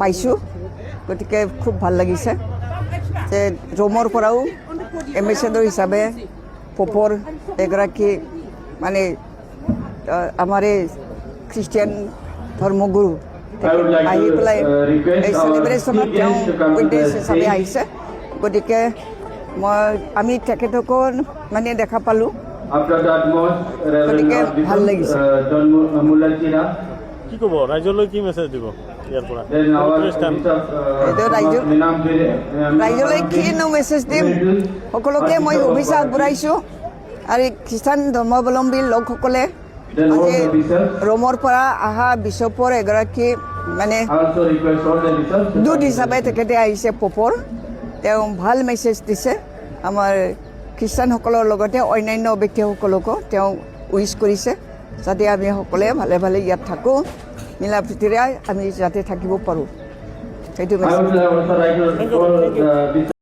পাইছোঁ গতিকে খুব ভাল লাগিছে যে ৰোমৰ পৰাও এম্বেচেডৰ হিচাপে পপৰ এগৰাকী মানে আমাৰ এই খ্ৰীষ্টিয়ান ধৰ্মগুৰু আহি পেলাই এই চেলিব্ৰেশ্যনত তেওঁ উইটনেছ হিচাপে আহিছে গতিকে আমি তেখেতকো মানে দেখা পালোঁ গতিকে ভাল লাগিছে কি ক'ব ৰাইজলৈ কি মেছেজ দিব ইয়াৰ পৰা ৰাইজলৈ কিনো মেছেজ দিম সকলোকে মই শুভেচ্ছা আগবঢ়াইছোঁ আৰু খ্ৰীষ্টান ধৰ্মাৱলম্বী লোকসকলে আজি ৰোমৰ পৰা অহা বিশ্বপৰ এগৰাকী মানে দূত হিচাপে তেখেতে আহিছে পপৰ তেওঁ ভাল মেছেজ দিছে আমাৰ খ্ৰীষ্টানসকলৰ লগতে অন্যান্য ব্যক্তিসকলকো তেওঁ উইচ কৰিছে যাতে আমি সকলোৱে ভালে ভালে ইয়াত থাকোঁ মিলা প্ৰীতিৰে আমি যাতে থাকিব পাৰোঁ সেইটো মেছেজ